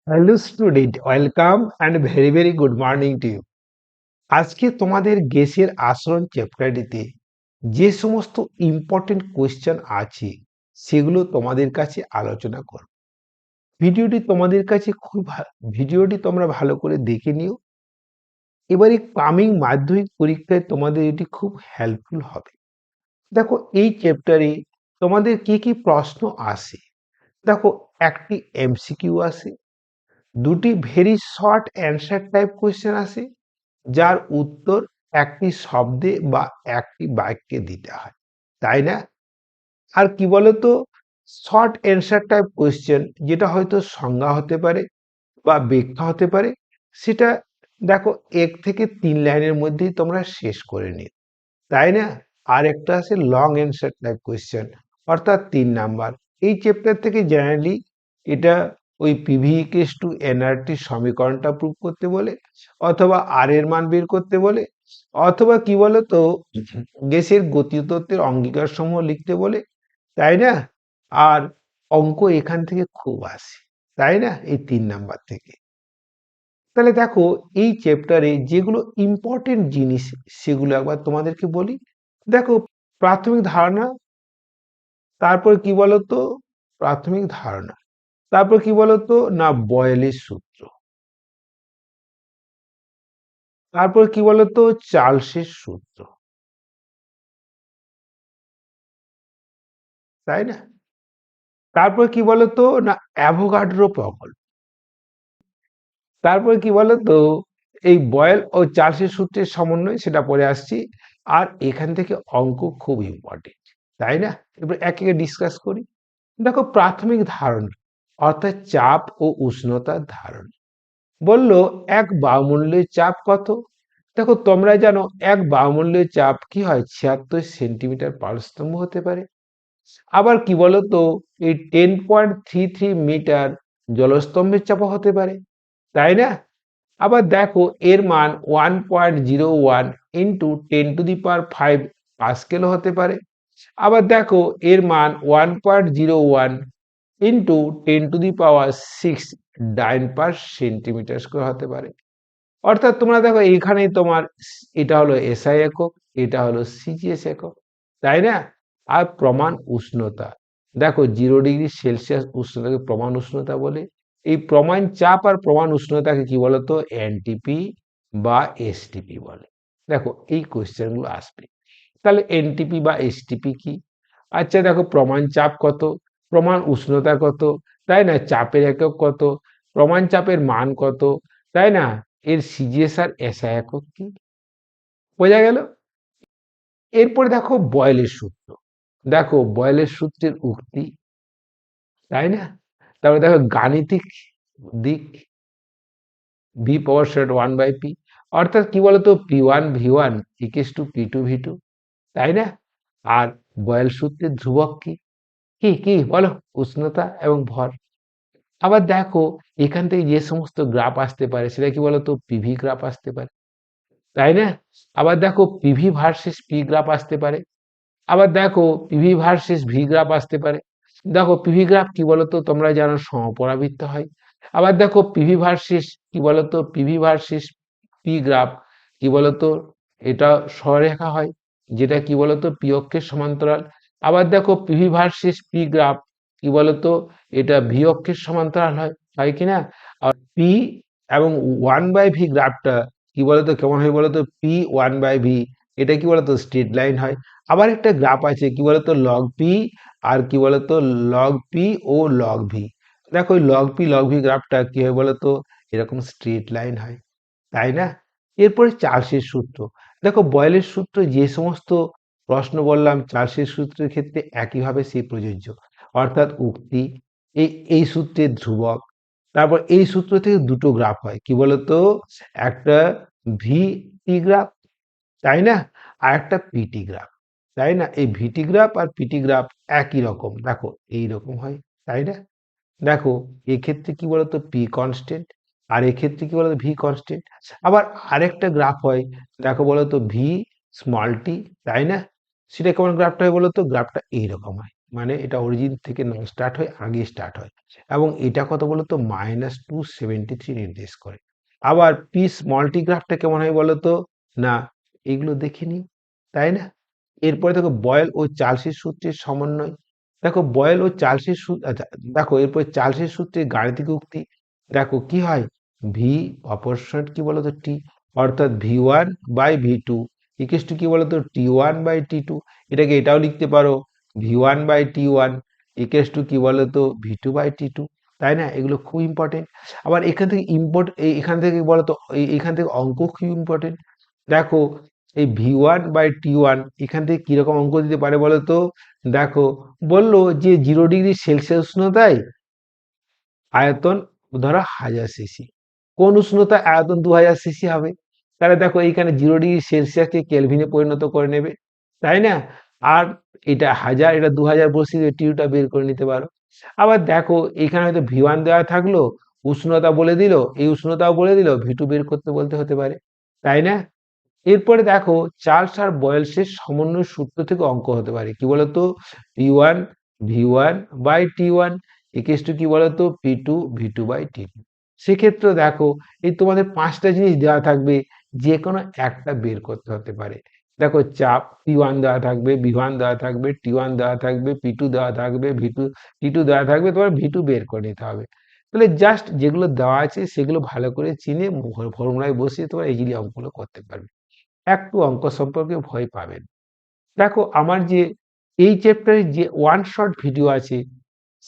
Hello student, welcome and very very good morning to you. আজকে তোমাদের গ্যাসের আচরণ চ্যাপ্টারটিতে যে সমস্ত ইম্পর্টেন্ট কোয়েশ্চেন আছে সেগুলো তোমাদের কাছে আলোচনা করব। ভিডিওটি তোমাদের কাছে ভিডিওটি তোমরা ভালো করে দেখে নিও। এবারে কামিং মাধ্যমিক পরীক্ষায় তোমাদের এটি খুব হেল্পফুল হবে। দেখো, এই চ্যাপ্টারে তোমাদের কি কি প্রশ্ন আসে। দেখো, একটি এমসিকিউ আসে, দুটি very short answer type question আসে যার উত্তর একটি শব্দে বা একটি বাক্যে দিতে হয়, তাই না? আর কি বলতো, শর্ট অ্যান্সার টাইপ কোয়েশ্চেন যেটা হয়তো সংজ্ঞা হতে পারে বা ব্যাখ্যা হতে পারে, সেটা দেখো 1 থেকে 3 লাইনের মধ্যেই তোমরা শেষ করে নিও, তাই না? আর একটা আছে লং অ্যান্সার টাইপ কোয়েশ্চেন, অর্থাৎ 3 নাম্বার। এই চ্যাপ্টার থেকে জেনারেলি এটা ওই পিভি ইকুয়ালস টু এনআরটি সমীকরণটা প্রুভ করতে বলে, অথবা আর এর মান বের করতে বলে, অথবা কি বলতো গ্যাসের গতিতত্ত্বের অঙ্গীকার সমূহ লিখতে বলে, তাই না? আর অঙ্ক এখান থেকে খুব আসে, তাই না? এই 3 নাম্বার থেকে। তাহলে দেখো, এই চ্যাপ্টারে যেগুলো ইম্পর্টেন্ট জিনিস সেগুলো একবার তোমাদেরকে বলি। দেখো, প্রাথমিক ধারণা, তারপর কি বলতো, প্রাথমিক ধারণা, তারপর কি বলতো না, বয়েলের সূত্র, তারপর কি বলতো, চার্লসের সূত্র, তাই না? তারপর কি বলতো না, অ্যাভোগাড্রো প্রকল্প, তারপর কি বলতো এই বয়েল ও চার্লসের সূত্রের সমন্বয়, সেটা পরে আসছি। আর এখান থেকে অঙ্ক খুব ইম্পর্টেন্ট, তাই না? এবার একে একে ডিসকাস করি। দেখো, প্রাথমিক ধারণা অর্থাৎ চাপ ও উষ্ণতার ধারণা বলল, এক বায়ুমণ্ডলের চাপ কত? দেখো, তোমরা জানো এক বায়ুমণ্ডলের চাপ কি হয়, 76 সেন্টিমিটার/স্তম্ভ হতে পারে। আবার কি বলতো, এই 10.33 মিটার জলস্তম্ভের চাপ হতে পারে, তাই না? আবার দেখো, এর মান 1.01 ইন্টু 10⁵ পাস্কেল হতে পারে। আবার দেখো, এর মান 1.01 ইন্টু 10⁶ ডাইন পার সেন্টিমিটার স্কোয়ার হতে পারে। অর্থাৎ তোমরা দেখো, এইখানেই তোমার এটা হলো এসআই একক, এটা হলো সিজিএস একক, তাই না? আর প্রমাণ উষ্ণতা, দেখো 0 ডিগ্রি সেলসিয়াস উষ্ণতাকে প্রমাণ উষ্ণতা বলে। এই প্রমাণ চাপ আর প্রমাণ উষ্ণতাকে কি বলতো, এনটিপি বা এসটিপি বলে। দেখো, এই কোয়েশ্চেনগুলো আসবে। তাহলে এনটিপি বা এসটিপি কি? আচ্ছা দেখো, প্রমাণ চাপ কত, প্রমাণ উষ্ণতা কত, তাই না? চাপের একক কত, প্রমাণ চাপের মান কত, তাই না? এর সিজিএস আর এসআই একক কি? বোঝা গেল? এরপরে দেখো বয়েলের সূত্র, দেখো বয়েলের সূত্রের উক্তি, তাই না? তারপরে দেখো গাণিতিক দিক, ভি পাওয়ার শেড 1/p, অর্থাৎ কি বলতো, P1 V1 equals to P2 V2, তাই না? আর বয়েল সূত্রের ধ্রুবক কি? কি কি বলো? উষ্ণতা এবং ভর। আবার দেখো, এখান থেকে যে সমস্ত গ্রাফ আসতে পারে সেটা কি বলতো, পিভি গ্রাফ আসতে পারে, তাই না? আবার দেখো, পিভি ভার্সেস পি গ্রাফ আসতে পারে। আবার দেখো, পিভি ভার্সেস ভি গ্রাফ আসতে পারে। দেখো, পিভি গ্রাফ কি বলতো, তোমরা জানো সমপরাবৃত্ত হয়। আবার দেখো, পিভি ভার্সেস কি বলতো, পিভি ভার্সেস পি গ্রাফ কি বলতো, এটা সরলরেখা হয়, যেটা কি বলতো পি অক্ষের সমান্তরাল। আবার দেখো, পিভি ভার্সেস পি গ্রাফ কি বলতো, এটা ভি অক্ষের সমান্তরাল হয়, হয় কিনা? আর পি এবং 1/v গ্রাফটা কি বলতো কেমন হয় বলতো, P1/v, এটা কি বলতো স্ট্রেট লাইন হয়। আবার একটা গ্রাফ আছে কি বলতো, লগ পি, আর কি বলতো লগ পি ও লগ ভি। দেখো, ওই লগ পি লগ ভি গ্রাফটা কি হয় বলতো, এরকম স্ট্রেট লাইন হয়, তাই না? এরপরে চার্লসের সূত্র, দেখো বয়েলের সূত্র যে সমস্ত প্রশ্ন বললাম চার্লসের সূত্রের ক্ষেত্রে একইভাবে সেই প্রযোজ্য, অর্থাৎ উক্তি, এই এই সূত্রের ধ্রুবক। তারপর এই সূত্র থেকে দুটো গ্রাফ হয়, কি বলতো, একটা ভি টি গ্রাফ, তাই না? আর একটা পিটি গ্রাফ, তাই না? এই ভিটি গ্রাফ আর পিটি গ্রাফ একই রকম, দেখো এই রকম হয়, তাই না? দেখো, এক্ষেত্রে কি বলতো, পি কনস্ট্যান্ট, আর এক্ষেত্রে কি বলতো, ভি কনস্ট্যান্ট। আবার আরেকটা গ্রাফ হয়, দেখো বলতো ভি স্মল টি, তাই না? সেটা কেমন গ্রাফটা হয় বলতো, গ্রাফটা এইরকম হয়। মানে এটা অরিজিন থেকে না স্টার্ট হয়, আগে স্টার্ট হয়, এবং এটা কত বলতো -273 নির্দেশ করে। আবার পি স্মল টি গ্রাফটা কেমন হয় বলতো? না, এগুলো দেখে নিই, তাই না? এরপরে দেখো বয়েল ও চার্লসের সূত্রের সমন্বয়। দেখো বয়েল ও চার্লসের সূত্র, আচ্ছা দেখো এরপরে চার্লসের সূত্রের গাণিতিক উক্তি। দেখো কি হয়, ভি অপরশন কি বলতো টি, অর্থাৎ v1/v2 ইকুয়ালস টু কি বলতো t1/t2। এটাকে এটাও লিখতে পারো v1/t1 ইকুয়ালস টু কি বলতো v2/t2, তাই না? এগুলো খুব ইম্পর্টেন্ট। আবার এখান থেকে এখান থেকে বলতো এখান থেকে অঙ্ক খুব ইম্পর্টেন্ট। দেখো এই v1/t1 এখান থেকে কিরকম অঙ্ক দিতে পারে বলতো? দেখো বললো যে 0°C উষ্ণতায় আয়তন ধরো 1000 সিসি, কোন উষ্ণতা আয়তন 2000 সিসি হবে? তাহলে দেখো এইখানে 0°C কেলভিনে পরিণত করে নেবে, তাই না? আর এটা 1000, এটা 2000 বসিয়ে টিউটা বের করে নিতে পারো। আবার দেখো এখানে হয়তো V1 দেওয়া থাকলো, উষ্ণতা বলে দিল, এই উষ্ণতাও বলে দিল, V2 বের করতে বলতে হতে পারে, তাই না? এরপরে দেখো চার্লস আর বয়েলসের সমন্বয় সূত্র থেকে অঙ্ক হতে পারে, কি বলতো? P1 V1/T1 ইকুয়ালস টু কি বলতো P2 V2/T2। সেক্ষেত্রে দেখো এই তোমাদের 5টা জিনিস দেওয়া থাকবে, যে কোনো একটা বের করতে হতে পারে। দেখো চাপ P1 দেওয়া থাকবে, V1 দেওয়া থাকবে, T1 দেওয়া থাকবে, P2 দেওয়া থাকবে, T2 দেওয়া থাকবে, তোমার V2 বের করে নিতে হবে। তাহলে জাস্ট যেগুলো দেওয়া আছে সেগুলো ভালো করে চিনে ফর্মুলায় বসিয়ে তোমার ইজিলি অঙ্কগুলো করতে পারবে, একটু অঙ্ক সম্পর্কে ভয় পাবেন। দেখো আমার যে এই চ্যাপ্টারে যে ওয়ান শট ভিডিও আছে,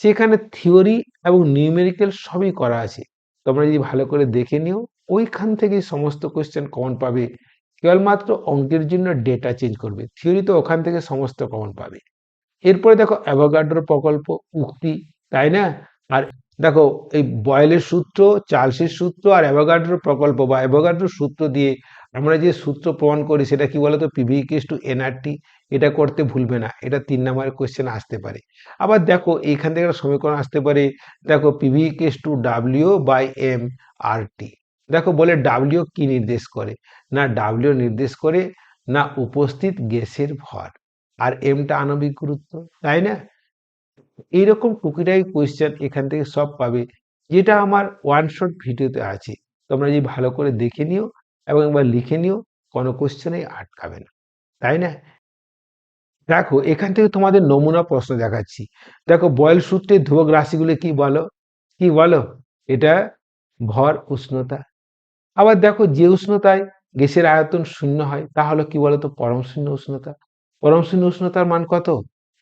সেখানে থিওরি এবং নিউমেরিক্যাল সবই করা আছে। তোমরা যদি ভালো করে দেখে নিও, ওইখান থেকে সমস্ত কোশ্চেন কমন পাবে। কেবলমাত্র অঙ্কের জন্য ডেটা চেঞ্জ করবে, থিওরি তো ওখান থেকে সমস্ত কমন পাবে। এরপরে দেখো অ্যাভোগাড্রো প্রকল্প, উক্তি, তাই না? আর দেখো এই বয়েলের সূত্র, চার্লসের সূত্র আর অ্যাভোগাড্রো প্রকল্প বা অ্যাভোগাড্রো সূত্র দিয়ে আমরা যে সূত্র প্রমাণ করি সেটা কি বলতো পিভি ইকুয়ালস টু এনআরটি। এটা করতে ভুলবে না, এটা 3 নম্বরের কোশ্চেন আসতে পারে। আবার দেখো এইখান থেকে একটা সমীকরণ আসতে পারে, দেখো পিভি ইকুয়ালস টু ডাব্লিউ/এম আর টি। দেখো বলে ডাব্লিউ কি নির্দেশ করে? না ডাব্লিউ নির্দেশ করে না উপস্থিত গ্যাসের ভর, আর এমটা আণবিক গুরুত্ব, তাই না? এইরকম টুকিটাকি কোয়েশ্চেন এখান থেকে সব পাবে, যেটা আমার ওয়ান শট ভিডিওতে আছে। তোমরা যদি ভালো করে দেখে নিও এবং একবার লিখে নিও, কোনো কোয়েশ্চেনেই আটকাবে না, তাই না? দেখো এখান থেকে তোমাদের নমুনা প্রশ্ন দেখাচ্ছি। দেখো বয়েল সূত্রের ধ্রুবক রাশিগুলো কি বলো? কি বলো? এটা ভর, উষ্ণতা। আবার দেখো যে উষ্ণতায় গ্যাসের আয়তন শূন্য হয় তা হলো কি বলতো পরম শূন্য উষ্ণতা। পরম শূন্য উষ্ণতার মান কত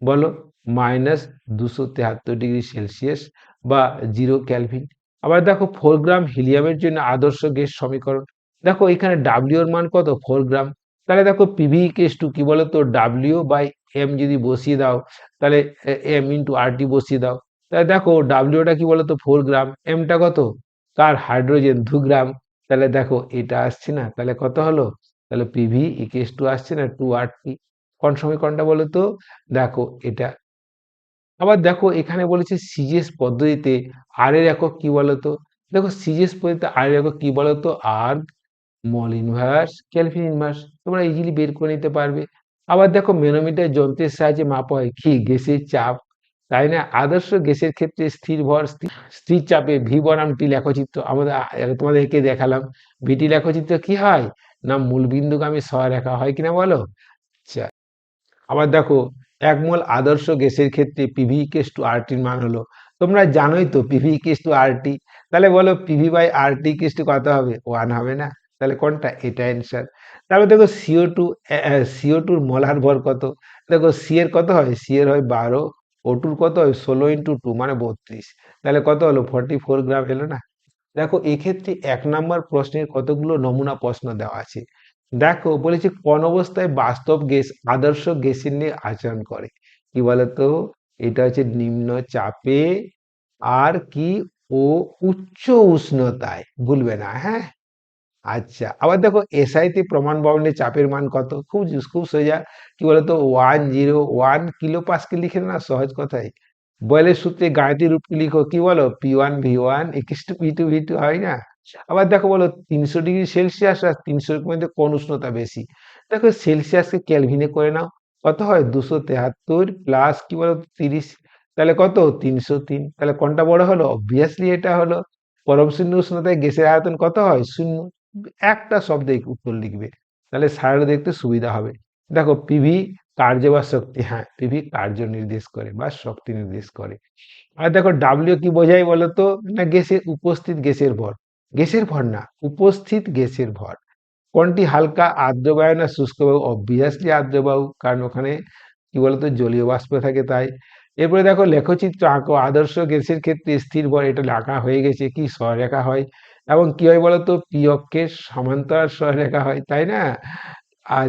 বলো? -273°C বা 0 কেলভিন। আবার দেখো 4 গ্রাম হিলিয়ামের জন্য আদর্শ গ্যাস সমীকরণ। দেখো এখানে ডাব্লিউ এর মান কত? 4 গ্রাম। তাহলে দেখো পিভি ইকুয়ালস টু কি বলতো ডাব্লিউ/এম যদি বসিয়ে দাও, তাহলে এম ইন্টু আর টি বসিয়ে দাও, তাহলে দেখো ডাব্লিউটা কি বলতো 4 গ্রাম, এমটা কত? কার? হাইড্রোজেন 2 গ্রাম। তাহলে দেখো এটা আসছে না, তাহলে কত হলো? তাহলে পিভি ইকুয়ালস টু আসছে না 2RT। কোন সমীকরণটা বলো তো? দেখো এটা। আবার দেখো এখানে বলেছে সিজিএস পদ্ধতিতে আর এর একক কি বলতো? দেখো সিজিএস পদ্ধতিতে আর এর একক কি বলতো? আর্গ, মল ইনভার্স, কেলভিন ইনভার্স, তোমরা ইজিলি বের করে নিতে পারবে। আবার দেখো ম্যানোমিটার যন্ত্রের সাহায্যে মাপা হয় কি? গ্যাসের চাপ, তাই না? আদর্শ গ্যাসের ক্ষেত্রে স্থির ভর, স্থির চাপে ভি বনাম টি লেখচিত্র আমরা তোমাদেরকে দেখালাম। ভিটি লেখচিত্র কি হয়? না মূল বিন্দুগামী সরলরেখা হয় কিনা বলো? আচ্ছা, আবার দেখো 1 মোল আদর্শ গ্যাসের ক্ষেত্রে পিভি ইকুয়ালস টু আর টির মান হলো, তোমরা জানোই তো PV equals to R T. তাহলে বলো PV by R T equals to কত হবে? 1 হবে না? তাহলে কোনটা? এটা অ্যান্সার। তারপর দেখো সিও টুর মোলার ভর কত? দেখো সি এর কত হয়? সি এর হয় 12, ও টুর কত হয়? 16 × 2 মানে 32। তাহলে কত হলো? 44 গ্রাম এলো না? দেখো এক্ষেত্রে 1 নম্বর প্রশ্নের কতগুলো নমুনা প্রশ্ন দেওয়া আছে। দেখো বলেছে কোন অবস্থায় বাস্তব গ্যাস আদর্শ গ্যাসের নিয়ে আচরণ করে? কি বলতো? এটা হচ্ছে নিম্ন চাপে আর কি ও উচ্চ উষ্ণতায়, ভুলবে না, হ্যাঁ? আচ্ছা, আবার দেখো এসআইতে প্রমাণ বর্ণে চাপের মান কত? খুব সোজা, কি বলতো 101 কিলো লিখে না সহজ কথায়। বয়েলের সূত্রে গাণিতিক রূপটি লিখো, কি বলো? P1V1 ইকুয়ালস টু P2V2 হয় না? আবার দেখো বলো 300°C আর 300 এর মধ্যে কোন উষ্ণতা বেশি? দেখো সেলসিয়াসকে কেলভিনে করে নাও, কত হয় 273 প্লাস কি বলতো 30, তাহলে কত 303। তাহলে কোনটা বড় হলো? অবভিয়াসলি এটা হলো। পরম শূন্য উষ্ণতায় গ্যাসের আয়তন কত হয়? শূন্য। একটা শব্দে উত্তর লিখবে, তাহলে সারও দেখতে সুবিধা হবে। দেখো পিভি কার্য বা শক্তি, হ্যাঁ পিভি কার্য নির্দেশ করে বা শক্তি নির্দেশ করে। আর দেখো ডাব্লিউ কি বোঝায় বলতো? না গ্যাসের উপস্থিত গ্যাসের ভর, গ্যাসের ভর না, উপস্থিত গ্যাসের ভর। কোনটি হালকা, আর্দ্র বায়ু না শুষ্ক বায়ু? অবভিয়াসলি আর্দ্র বায়ু, কারণ ওখানে কি বলতো জলীয় বাষ্প থাকে তাই। এরপরে দেখো লেখচিত্র আঁকো, আদর্শ গ্যাসের ক্ষেত্রে স্থির ভর, এটা আঁকা হয়ে গেছে, কি সরলরেখা হয় এবং কি হয় বলতো পি অক্ষের সমান্তরাল সরলরেখা হয়, তাই না? আর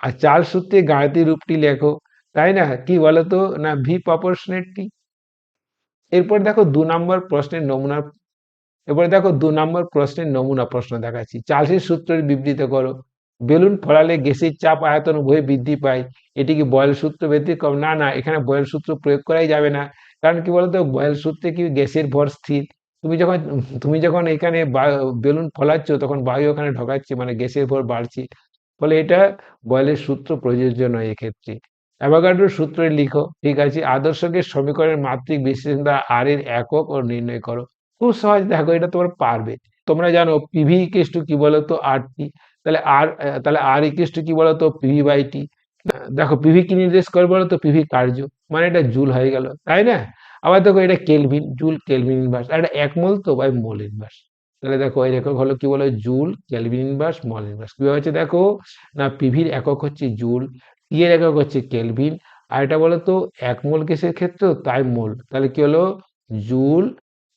আর চার সূত্রে গাণিতিক রূপটি লেখো, তাই না? কি বলতো? না ভি প্রপোর্শনেট টি। এরপর দেখো 2 নম্বর প্রশ্নের নমুনা, এবারে দেখো 2 নম্বর প্রশ্নের নমুনা প্রশ্ন দেখাচ্ছি। চার্লসের সূত্রের বিবৃত করো। বেলুন ফলালে গ্যাসের চাপ আয়তন উভয় বৃদ্ধি পায়, এটি কি বয়েল সূত্র ব্যতিক্রম? না না, এখানে বয়েল সূত্র প্রয়োগ করাই যাবে না। কারণ কি বলতো বয়েল সূত্রে কি গ্যাসের ভর স্থির। তুমি যখন এখানে বেলুন ফলাচ্ছ তখন বায়ু ওখানে ঢোকাচ্ছে, মানে গ্যাসের ভর বাড়ছে। ফলে এটা বয়েলের সূত্র প্রযোজ্য নয় এক্ষেত্রে। অ্যাভোগাড্রোর সূত্রে লিখো, ঠিক আছে। আদর্শ গ্যাস সমীকরণের মাত্রিক বিশ্লেষণ দ্বারা আর এর একক ও নির্ণয় করো। খুব সহজ, দেখো এটা তোমরা পারবে। তোমরা জানো পিভি ইকুয়াল টু কি বলতো আর টি, তাহলে আর ইকুয়াল টু কি বলতো পিভি বাই টি। দেখো পিভি কি নির্দেশ করে বলতো? পিভি কার্য, মানে এটা জুল হয়ে গেল, তাই না? আবার দেখো এটা কেলভিন, জুল কেলভিন ইনভার্স, আর এটা এক মোল তো বাই মোল ইনভার্স। তাহলে দেখো এই একক হলো কি বলে? Joule kelvin inverse mole inverse. কি হচ্ছে দেখো, না পিভির একক হচ্ছে জুল, টি এর একক হচ্ছে কেলভিন, আর এটা বলতো এক মোল গ্যাসের ক্ষেত্রে তাই মোল, তাহলে কি হলো? জুল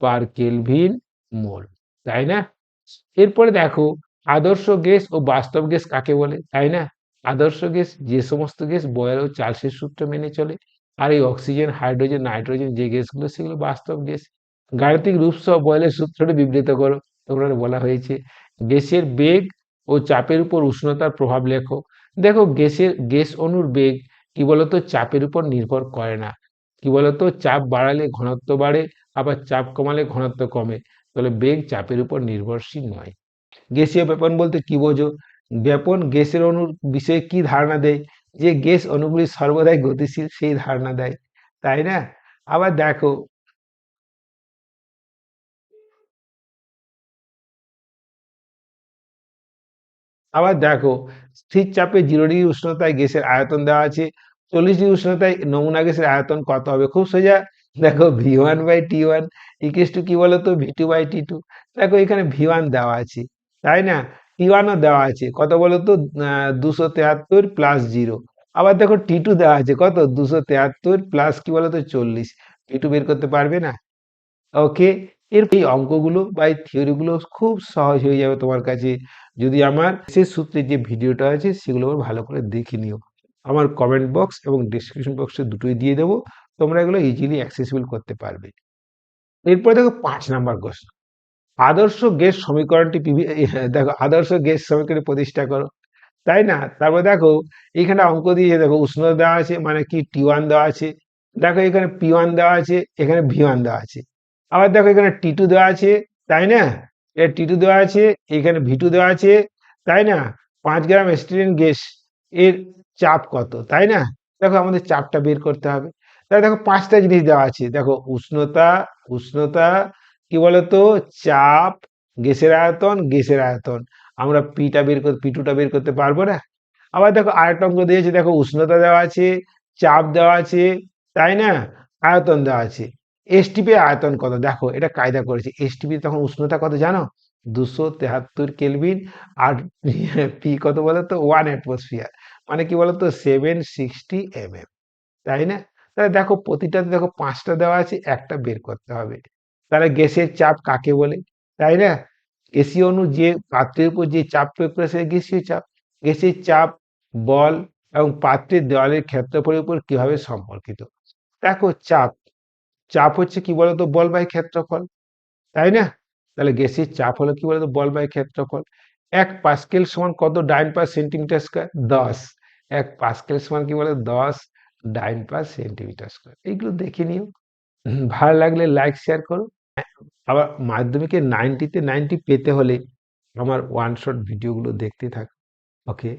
পার কেলভিন মোল, তাই না? এরপরে দেখো আদর্শ গ্যাস ও বাস্তব গ্যাস কাকে বলে, তাই না? আদর্শ গ্যাস যে সমস্ত গ্যাস বয়েল ও চার্লসের সূত্র মেনে চলে, আর এই অক্সিজেন হাইড্রোজেন নাইট্রোজেন যে গ্যাসগুলো সেগুলো বাস্তব গ্যাস। গাণিতিক রূপ সহ বয়েলের সূত্রটি বিবৃত করো। তোমরা বলা হয়েছে গ্যাসের বেগ ও চাপের উপর উষ্ণতার প্রভাব লেখো। দেখো গ্যাস অণুর বেগ কি বলতো চাপের উপর নির্ভর করে না। কি বলতো চাপ বাড়ালে ঘনত্ব বাড়ে, আবার চাপ কমালে ঘনত্ব কমে, তাহলে বেগ চাপের উপর নির্ভরশীল নয়। গ্যাসীয় ব্যাপন বলতে কি বোঝো? ব্যাপন গ্যাসের অণুর বিষয়ে কি ধারণা দেয়? যে গ্যাস অণুগুলি সর্বদাই গতিশীল সেই ধারণা দেয়, তাই না? আবার দেখো, স্থির চাপে 0 ডিগ্রি উষ্ণতায় গ্যাসের আয়তন দেওয়া আছে, 40 ডিগ্রি উষ্ণতায় নমুনা গ্যাসের আয়তন কত হবে? খুব সোজা, দেখো V1/T1 ইকুয়াল টু কি বলতো V2/T2। দেখো এখানে V1 দেওয়া আছে, তাই না? T1ও দেওয়া আছে, কত বলতো 273 প্লাস 0। আবার দেখো T2 দেওয়া আছে কত 273 প্লাস কি বলতো 40। T2 বের করতে পারবে না? ওকে। এই অঙ্কগুলো বা এই থিওরি গুলো খুব সহজ হয়ে যাবে তোমার কাছে যদি আমার শেষ সূত্রের যে ভিডিওটা আছে সেগুলো ভালো করে দেখে নিও। আমার কমেন্ট বক্স এবং ডিসক্রিপশন বক্সে দুটোই দিয়ে দেবো, তোমরা এগুলো ইজিলি অ্যাক্সেসিবল করতে পারবে। এরপরে দেখো 5 নম্বর কোশ্চেন, আদর্শ গ্যাস সমীকরণটি দেখো আদর্শ গ্যাস সমীকরণ প্রতিষ্ঠা করো, তাই না? তারপর দেখো এখানে অঙ্ক দিয়ে দেখো উষ্ণতা দেওয়া আছে, মানে কি T1 দেওয়া আছে, দেখো এখানে P1 দেওয়া আছে, এখানে V1 দেওয়া আছে। আবার দেখো এখানে T2 দেওয়া আছে, তাই না? এর T2 দেওয়া আছে, এখানে V2 দেওয়া আছে, তাই না? 5 গ্রাম স্টিরিন গ্যাস এর চাপ কত, তাই না? দেখো আমাদের চাপটা বের করতে হবে। তাহলে দেখো 5টা জিনিস দেওয়া আছে, দেখো উষ্ণতা, উষ্ণতা কি বলতো চাপ, গ্যাসের আয়তন। আমরা P2টা বের করতে পারবো না। আবার দেখো আরেকটা অঙ্ক দিয়েছে, দেখো উষ্ণতা দেওয়া আছে, চাপ দেওয়া আছে, তাই না? আয়তন দেওয়া আছে। এসটিপি আয়তন কত? দেখো এটা কায়দা করেছে, এসটিপি তখন উষ্ণতা কত জানো? 273 কেলভিন। আর পি কত বলতো 1 অ্যাটমসফিয়ার, মানে কি বলতো 760 mm, তাই না? তাহলে দেখো প্রতিটাতে দেখো 5টা দেওয়া আছে, একটা বের করতে হবে। তাহলে গ্যাসের চাপ কাকে বলে, তাই না? গ্যাসীয় অণু যে পাত্রের উপর যে চাপ প্রয়োগ করে সেটা গ্যাসীয় চাপ। গ্যাসের চাপ বল এবং পাত্রের দেওয়ালের ক্ষেত্রফলের উপর কিভাবে সম্পর্কিত? দেখো চাপ, চাপ হচ্ছে কি বলতো বল বাই ক্ষেত্রফল, তাই না? তাহলে গ্যাসের চাপ হলো কি বলতো বল বাই ক্ষেত্রফল। 1 পাস্কেল সমান কত ডাইন পার সেন্টিমিটার স্কয়ার? 10। 1 পাস্কেল সমান কি বলে 10 ডাইন পার সেন্টিমিটার স্কয়ার। এইগুলো দেখে নিও। ভালো লাগলে লাইক শেয়ার করো। আবার মাধ্যমিকে 90 তে 90 পেতে হলে আমার ওয়ান শট ভিডিওগুলো দেখতে থাকো। ওকে।